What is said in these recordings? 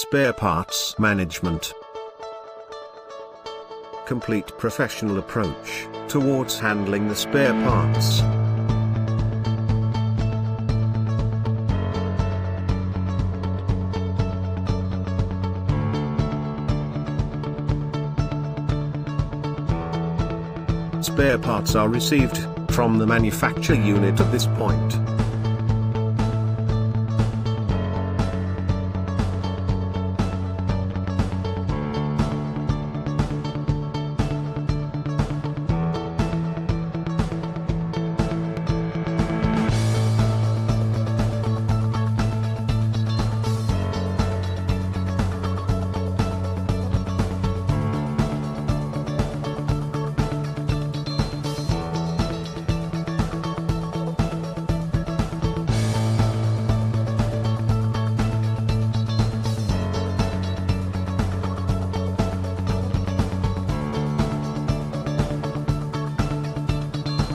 Spare parts management. Complete professional approach towards handling the spare parts. Spare parts are received from the manufacture unit at this point.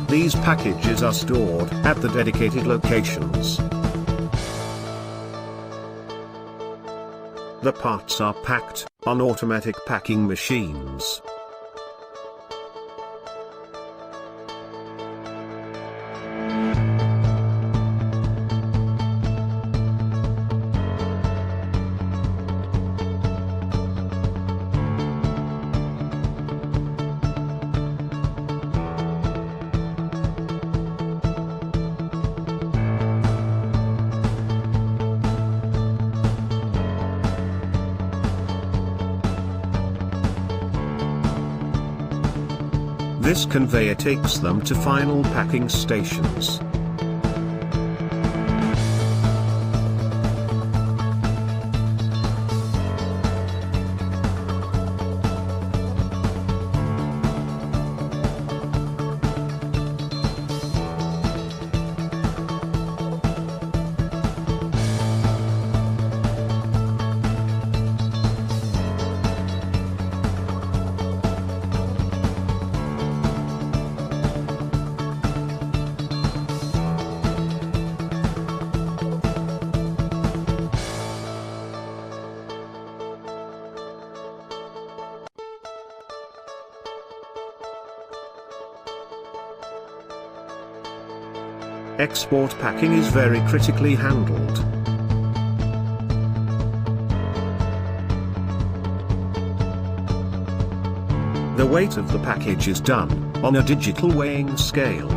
These packages are stored at the dedicated locations. The parts are packed on automatic packing machines. This conveyor takes them to final packing stations. Export packing is very critically handled. The weight of the package is done on a digital weighing scale.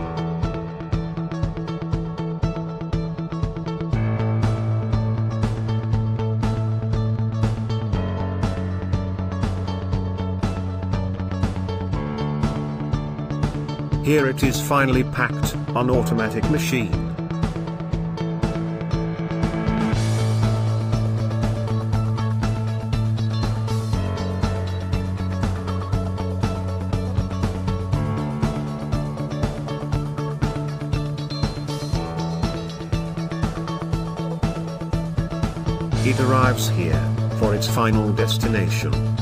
Here it is finally packed on automatic machine. It arrives here for its final destination.